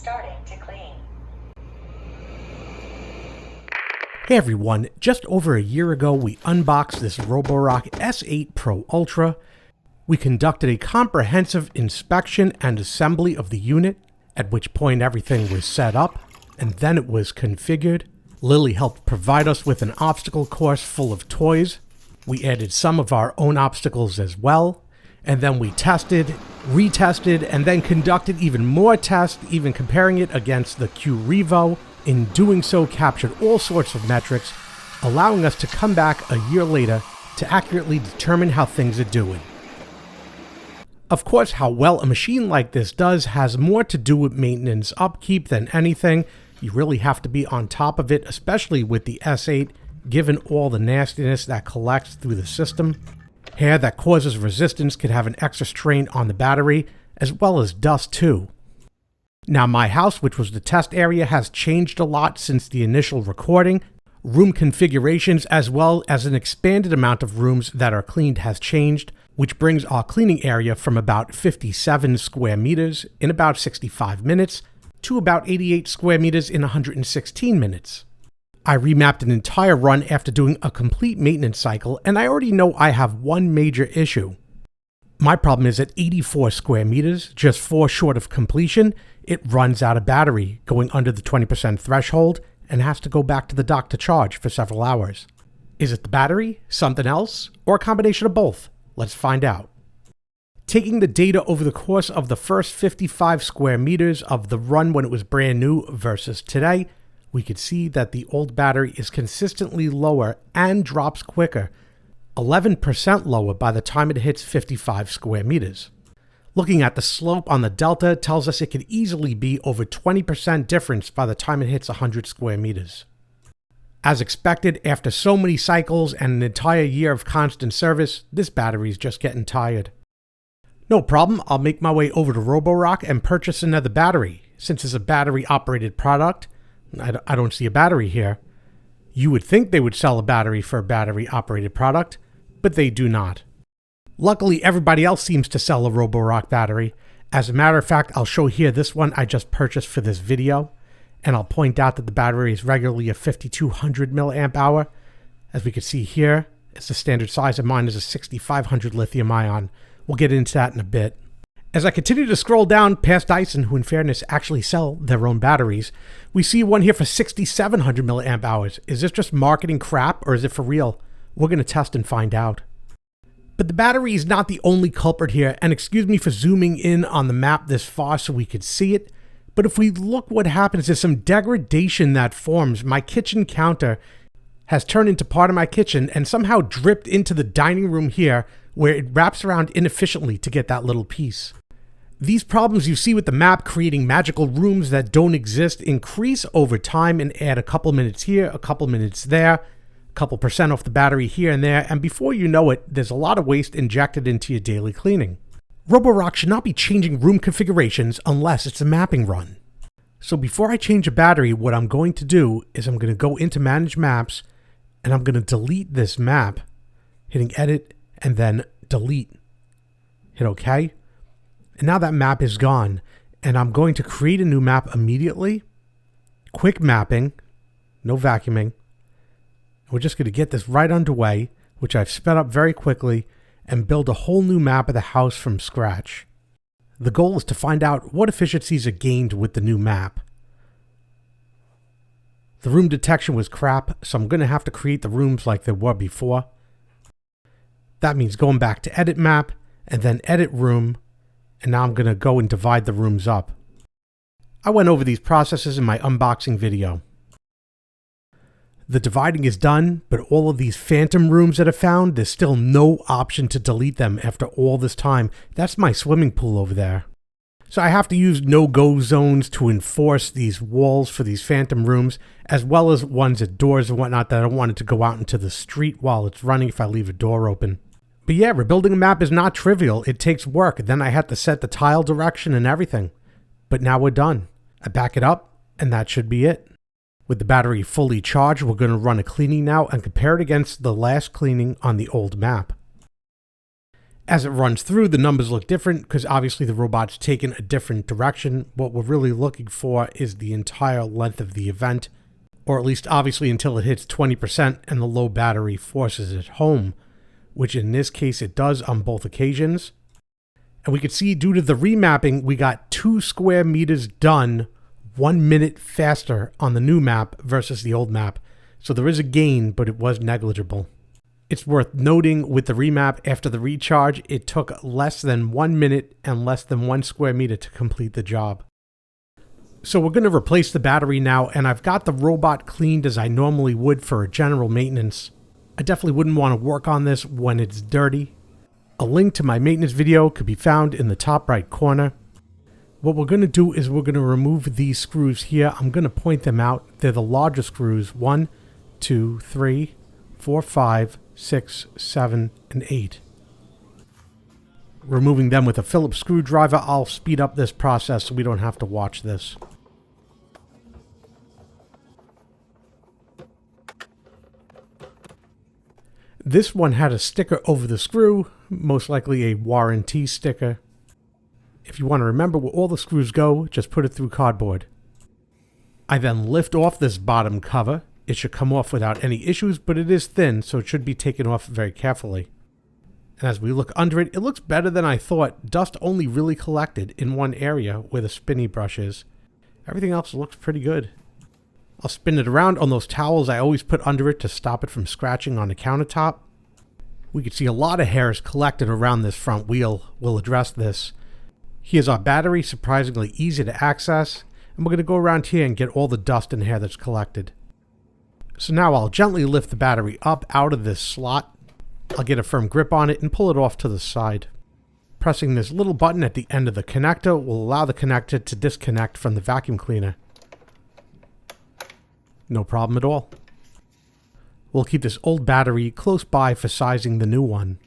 Starting to clean. Hey everyone, just over a year ago we unboxed this Roborock S8 Pro Ultra. We conducted a comprehensive inspection and assembly of the unit, at which point everything was set up, and then it was configured. Lily helped provide us with an obstacle course full of toys. We added some of our own obstacles as well, and then we tested, retested, and then conducted even more tests, even comparing it against the Q Revo. In doing so, captured all sorts of metrics, allowing us to come back a year later to accurately determine how things are doing. Of course, how well a machine like this does has more to do with maintenance upkeep than anything. You really have to be on top of it, especially with the S8, given all the nastiness that collects through the system. Hair that causes resistance could have an extra strain on the battery, as well as dust too. Now my house, which was the test area, has changed a lot since the initial recording. Room configurations as well as an expanded amount of rooms that are cleaned has changed, which brings our cleaning area from about 57 square meters in about 65 minutes to about 88 square meters in 116 minutes. I remapped an entire run after doing a complete maintenance cycle, and I already know I have one major issue. My problem is at 84 square meters, just 4 short of completion, it runs out of battery, going under the 20% threshold, and has to go back to the dock to charge for several hours. Is it the battery, something else, or a combination of both? Let's find out. Taking the data over the course of the first 55 square meters of the run when it was brand new versus today, we could see that the old battery is consistently lower and drops quicker, 11% lower by the time it hits 55 square meters. Looking at the slope on the delta tells us it could easily be over 20% difference by the time it hits 100 square meters. As expected, after so many cycles and an entire year of constant service, this battery is just getting tired. No problem, I'll make my way over to Roborock and purchase another battery. Since it's a battery-operated product, I don't see a battery here. You would think they would sell a battery for a battery-operated product, but they do not. Luckily, everybody else seems to sell a Roborock battery. As a matter of fact, I'll show here this one I just purchased for this video, and I'll point out that the battery is regularly a 5200 milliamp hour. As we can see here, it's the standard size, and mine is a 6500 lithium ion. We'll get into that in a bit. As I continue to scroll down past Dyson, who in fairness actually sell their own batteries, we see one here for 6700 milliamp hours. Is this just marketing crap or is it for real? We're going to test and find out. But the battery is not the only culprit here, and excuse me for zooming in on the map this far so we could see it, but if we look what happens, there's some degradation that forms. My kitchen counter has turned into part of my kitchen and somehow dripped into the dining room here, where it wraps around inefficiently to get that little piece. These problems you see with the map creating magical rooms that don't exist increase over time and add a couple minutes here, a couple minutes there, a couple percent off the battery here and there, and before you know it, there's a lot of waste injected into your daily cleaning. Roborock should not be changing room configurations unless it's a mapping run. So before I change a battery, what I'm going to do is I'm going to go into Manage Maps, and I'm going to delete this map, hitting Edit, and then Delete. Hit OK. And now that map is gone, and I'm going to create a new map immediately. Quick mapping, no vacuuming. We're just going to get this right underway, which I've sped up very quickly, and build a whole new map of the house from scratch. The goal is to find out what efficiencies are gained with the new map. The room detection was crap, so I'm going to have to create the rooms like they were before. That means going back to Edit Map, and then Edit Room, and now I'm going to go and divide the rooms up. I went over these processes in my unboxing video. The dividing is done, but all of these phantom rooms that I found, there's still no option to delete them after all this time. That's my swimming pool over there. So I have to use no-go zones to enforce these walls for these phantom rooms, as well as ones at doors and whatnot that I don't want it to go out into the street while it's running if I leave a door open. But yeah, rebuilding a map is not trivial. It takes work. Then I had to set the tile direction and everything. But now we're done. I back it up, and that should be it. With the battery fully charged, we're going to run a cleaning now and compare it against the last cleaning on the old map. As it runs through, the numbers look different because obviously the robot's taken a different direction. What we're really looking for is the entire length of the event, or at least obviously until it hits 20% and the low battery forces it home, which in this case it does on both occasions. And we could see due to the remapping, we got 2 square meters done 1 minute faster on the new map versus the old map. So there is a gain, but it was negligible. It's worth noting with the remap, after the recharge, it took less than 1 minute and less than 1 square meter to complete the job. So we're going to replace the battery now, and I've got the robot cleaned as I normally would for a general maintenance. I definitely wouldn't want to work on this when it's dirty. A link to my maintenance video could be found in the top right corner. What we're going to do is we're going to remove these screws here. I'm going to point them out. They're the larger screws. 1, 2, 3, 4, 5, 6, 7, and 8. Removing them with a Phillips screwdriver, I'll speed up this process so we don't have to watch this. This one had a sticker over the screw, most likely a warranty sticker. If you want to remember where all the screws go, just put it through cardboard. I then lift off this bottom cover. It should come off without any issues, but it is thin, so it should be taken off very carefully. And as we look under it, it looks better than I thought. Dust only really collected in one area where the spinny brush is. Everything else looks pretty good. I'll spin it around on those towels I always put under it to stop it from scratching on the countertop. We can see a lot of hairs collected around this front wheel. We'll address this. Here's our battery, surprisingly easy to access. And we're going to go around here and get all the dust and hair that's collected. So now I'll gently lift the battery up out of this slot. I'll get a firm grip on it and pull it off to the side. Pressing this little button at the end of the connector will allow the connector to disconnect from the vacuum cleaner. No problem at all. We'll keep this old battery close by for sizing the new one.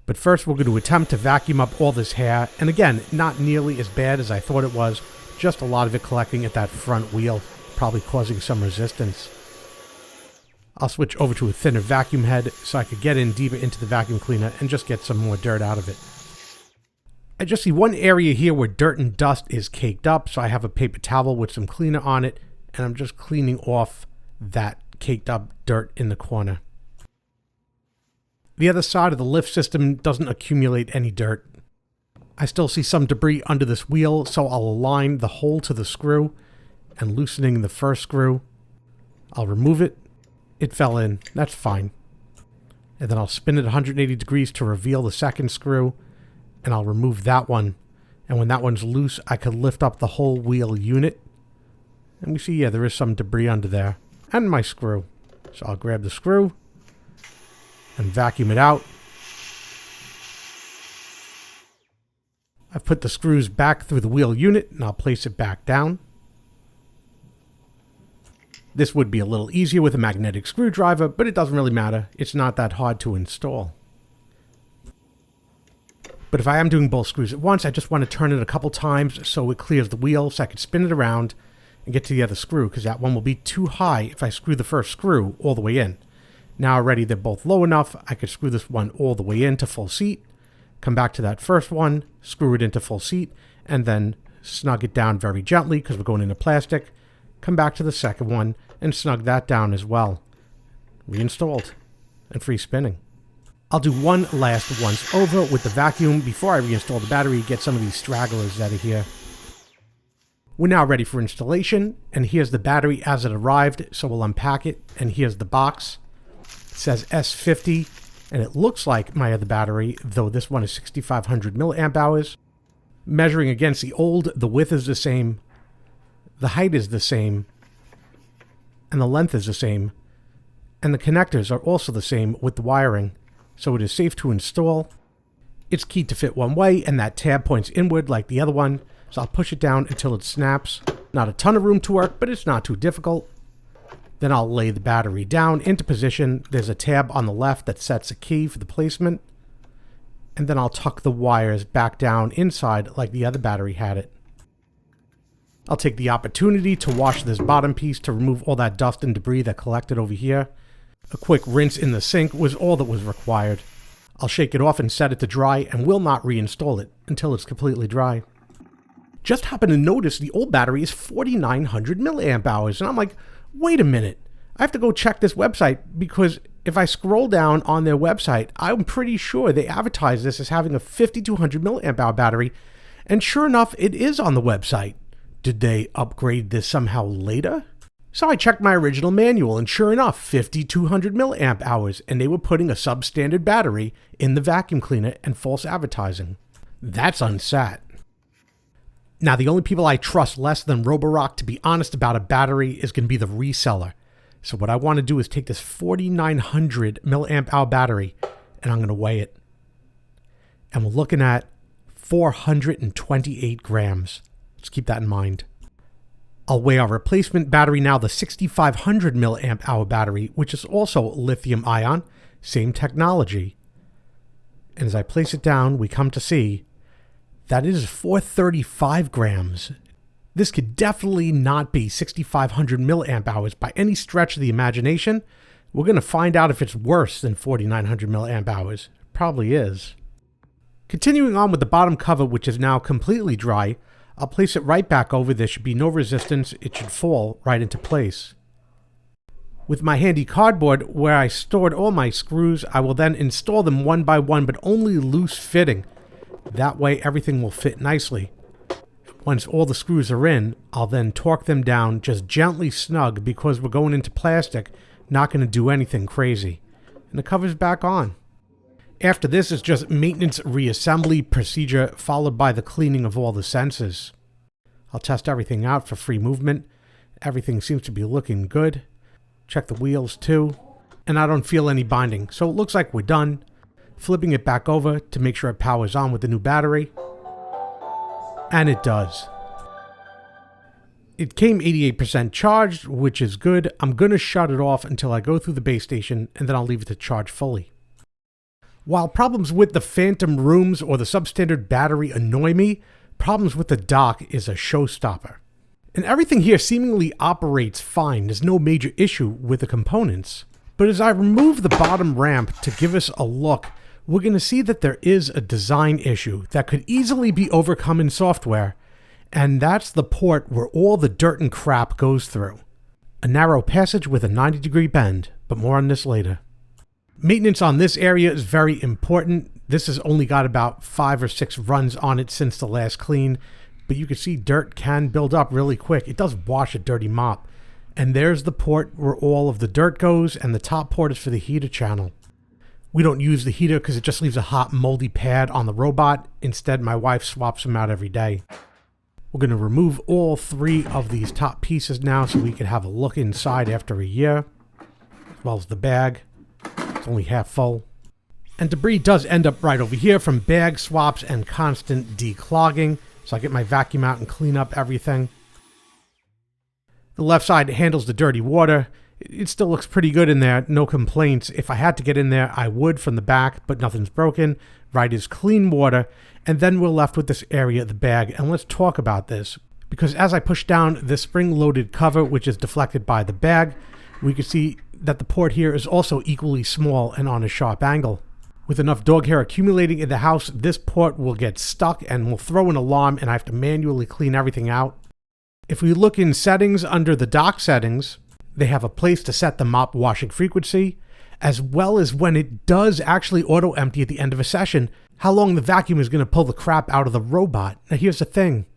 But first we're going to attempt to vacuum up all this hair, and again, not nearly as bad as I thought it was, just a lot of it collecting at that front wheel, probably causing some resistance. I'll switch over to a thinner vacuum head so I could get in deeper into the vacuum cleaner and just get some more dirt out of it. I just see one area here where dirt and dust is caked up, so I have a paper towel with some cleaner on it, and I'm just cleaning off that caked up dirt in the corner. The other side of the lift system doesn't accumulate any dirt. I still see some debris under this wheel, so I'll align the hole to the screw, and loosening the first screw, I'll remove it. It fell in. That's fine. And then I'll spin it 180 degrees to reveal the second screw, and I'll remove that one. And when that one's loose, I can lift up the whole wheel unit. And we see, yeah, there is some debris under there. And my screw. So I'll grab the screw and vacuum it out. I've put the screws back through the wheel unit, and I'll place it back down. This would be a little easier with a magnetic screwdriver, but it doesn't really matter. It's not that hard to install. But if I am doing both screws at once, I just want to turn it a couple times so it clears the wheel, so I can spin it around and get to the other screw, because that one will be too high if I screw the first screw all the way in. Now already they're both low enough, I could screw this one all the way into full seat, come back to that first one, screw it into full seat, and then snug it down very gently because we're going into plastic. Come back to the second one and snug that down as well. Reinstalled and free spinning. I'll do one last once over with the vacuum before I reinstall the battery, get some of these stragglers out of here. We're now ready for installation, and here's the battery as it arrived, so we'll unpack it, and here's the box. It says S50, and it looks like my other battery, though this one is 6500 milliamp hours. Measuring against the old, the width is the same, the height is the same, and the length is the same, and the connectors are also the same with the wiring, so it is safe to install. It's keyed to fit one way, and that tab points inward like the other one, so I'll push it down until it snaps. Not a ton of room to work, but it's not too difficult. Then I'll lay the battery down into position. There's a tab on the left that sets a key for the placement, and then I'll tuck the wires back down inside like the other battery had it. I'll take the opportunity to wash this bottom piece to remove all that dust and debris that collected over here. A quick rinse in the sink was all that was required. I'll shake it off and set it to dry and will not reinstall it until it's completely dry. Just happened to notice the old battery is 4,900 milliamp hours, and I'm like, wait a minute, I have to go check this website, because if I scroll down on their website, I'm pretty sure they advertise this as having a 5,200 milliamp hour battery, and sure enough, it is on the website. Did they upgrade this somehow later? So I checked my original manual, and sure enough, 5,200 milliamp hours, and they were putting a substandard battery in the vacuum cleaner and false advertising. That's unsat. Now, the only people I trust less than Roborock to be honest about a battery is going to be the reseller. So what I want to do is take this 4,900 milliamp hour battery, and I'm going to weigh it. And we're looking at 428 grams. Let's keep that in mind. I'll weigh our replacement battery now, the 6,500 milliamp hour battery, which is also lithium ion, same technology. And as I place it down, we come to see that is 435 grams. This could definitely not be 6,500 milliamp hours by any stretch of the imagination. We're going to find out if it's worse than 4,900 milliamp hours. It probably is. Continuing on with the bottom cover, which is now completely dry, I'll place it right back over. There should be no resistance. It should fall right into place. With my handy cardboard where I stored all my screws, I will then install them one by one, but only loose fitting. That way everything will fit nicely. Once all the screws are in, I'll then torque them down just gently snug, because we're going into plastic, not going to do anything crazy. And the cover's back on. After this is just maintenance reassembly procedure, followed by the cleaning of all the sensors. I'll test everything out for free movement. Everything seems to be looking good. Check the wheels too. And I don't feel any binding, so it looks like we're done. Flipping it back over to make sure it powers on with the new battery. And it does. It came 88% charged, which is good. I'm going to shut it off until I go through the base station, and then I'll leave it to charge fully. While problems with the phantom rooms or the substandard battery annoy me, problems with the dock is a showstopper. And everything here seemingly operates fine. There's no major issue with the components. But as I remove the bottom ramp to give us a look, we're going to see that there is a design issue that could easily be overcome in software, and that's the port where all the dirt and crap goes through. A narrow passage with a 90-degree bend, but more on this later. Maintenance on this area is very important. This has only got about 5 or 6 runs on it since the last clean, but you can see dirt can build up really quick. It does wash a dirty mop. And there's the port where all of the dirt goes, and the top port is for the heater channel. We don't use the heater because it just leaves a hot, moldy pad on the robot. Instead, my wife swaps them out every day. We're going to remove all 3 of these top pieces now so we can have a look inside after a year, as well as the bag. It's only half full. And debris does end up right over here from bag swaps and constant declogging. So I get my vacuum out and clean up everything. The left side handles the dirty water. It still looks pretty good in there, no complaints. If I had to get in there, I would from the back, but nothing's broken. Right is clean water, and then we're left with this area of the bag, and let's talk about this. Because as I push down the spring-loaded cover, which is deflected by the bag, we can see that the port here is also equally small and on a sharp angle. With enough dog hair accumulating in the house, this port will get stuck and will throw an alarm, and I have to manually clean everything out. If we look in settings under the dock settings, they have a place to set the mop washing frequency, as well as when it does actually auto-empty at the end of a session, how long the vacuum is going to pull the crap out of the robot. Now here's the thing.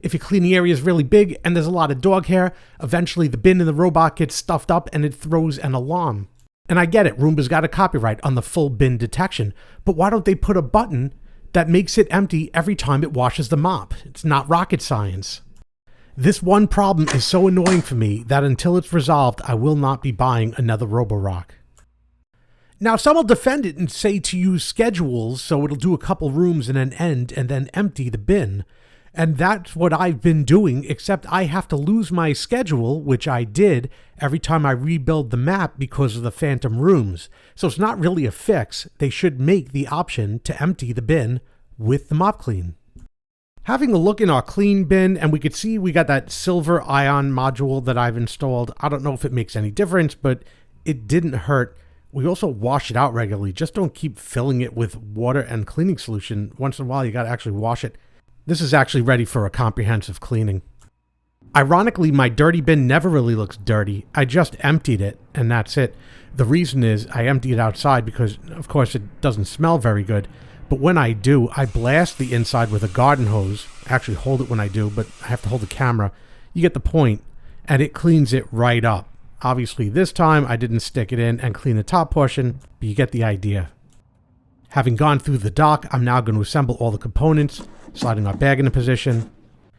If your cleaning area is really big and there's a lot of dog hair, eventually the bin in the robot gets stuffed up and it throws an alarm. And I get it, Roomba's got a copyright on the full bin detection, but why don't they put a button that makes it empty every time it washes the mop? It's not rocket science. This one problem is so annoying for me that until it's resolved, I will not be buying another Roborock. Now, some will defend it and say to use schedules so it'll do a couple rooms and then end and then empty the bin. And that's what I've been doing, except I have to lose my schedule, which I did, every time I rebuild the map because of the phantom rooms. So it's not really a fix. They should make the option to empty the bin with the mop clean. Having a look in our clean bin, and we could see we got that silver ion module that I've installed. I don't know if it makes any difference, but it didn't hurt We also wash it out regularly. Just don't keep filling it with water and cleaning solution. Once in a while, you got to actually wash it. This is actually ready for a comprehensive cleaning. Ironically, my dirty bin never really looks dirty. I just emptied it, and that's it. The reason is I empty it outside because, of course, it doesn't smell very good. But when I do, I blast the inside with a garden hose. I actually hold it when I do, but I have to hold the camera. You get the point, and it cleans it right up. Obviously, this time I didn't stick it in and clean the top portion, but you get the idea. Having gone through the dock, I'm now going to assemble all the components, sliding our bag into position,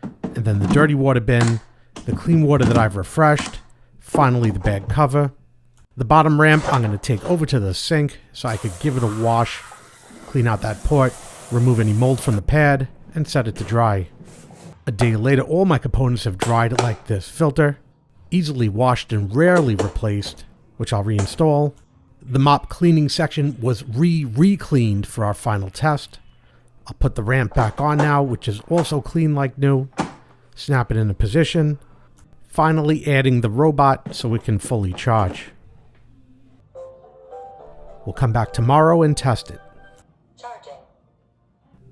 and then the dirty water bin, the clean water that I've refreshed, finally the bag cover. The bottom ramp I'm going to take over to the sink so I could give it a wash, clean out that port, remove any mold from the pad, and set it to dry. A day later, all my components have dried like this filter, easily washed and rarely replaced, which I'll reinstall. The mop cleaning section was re-cleaned for our final test. I'll put the ramp back on now, which is also clean like new. Snap it into position. Finally adding the robot so it can fully charge. We'll come back tomorrow and test it.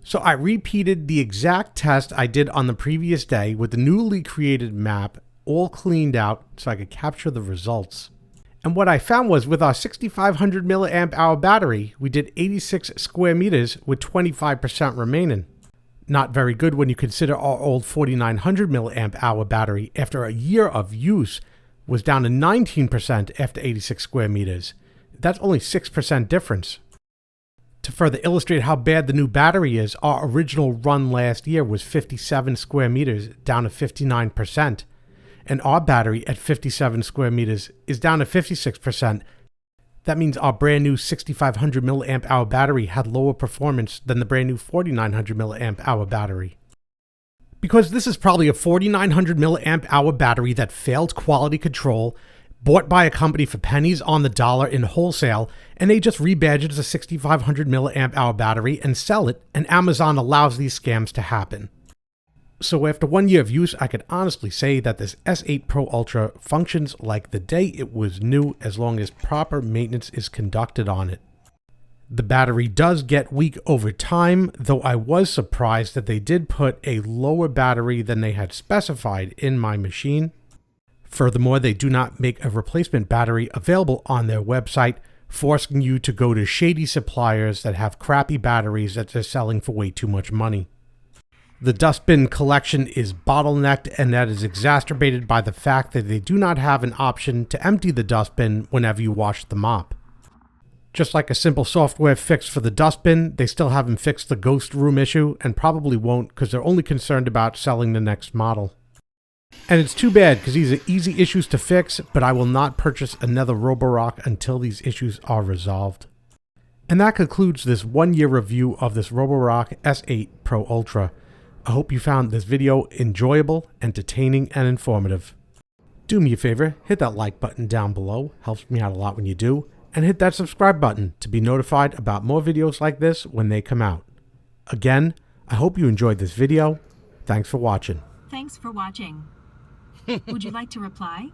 So I repeated the exact test I did on the previous day with the newly created map all cleaned out so I could capture the results. And what I found was with our 6500 milliamp hour battery, we did 86 square meters with 25% remaining. Not very good when you consider our old 4900 milliamp hour battery after a year of use was down to 19% after 86 square meters. That's only 6% difference. To further illustrate how bad the new battery is, our original run last year was 57 square meters, down to 59%. And our battery at 57 square meters is down to 56%. That means our brand new 6500 milliamp hour battery had lower performance than the brand new 4900 milliamp hour battery. Because this is probably a 4900 milliamp hour battery that failed quality control, bought by a company for pennies on the dollar in wholesale, and they just rebadge it as a 6500 milliamp hour battery and sell it, and Amazon allows these scams to happen. So after 1 year of use, I could honestly say that this S8 Pro Ultra functions like the day it was new as long as proper maintenance is conducted on it. The battery does get weak over time, though I was surprised that they did put a lower battery than they had specified in my machine. Furthermore, they do not make a replacement battery available on their website, forcing you to go to shady suppliers that have crappy batteries that they're selling for way too much money. The dustbin collection is bottlenecked, and that is exacerbated by the fact that they do not have an option to empty the dustbin whenever you wash the mop. Just like a simple software fix for the dustbin, they still haven't fixed the ghost room issue and probably won't because they're only concerned about selling the next model. And it's too bad because these are easy issues to fix, but I will not purchase another Roborock until these issues are resolved. And that concludes this 1 year review of this Roborock S8 Pro Ultra. I hope you found this video enjoyable, entertaining, and informative. Do me a favor, hit that like button down below, helps me out a lot when you do, and hit that subscribe button to be notified about more videos like this when they come out. Again, I hope you enjoyed this video. Thanks for watching. Thanks for watching. Would you like to reply?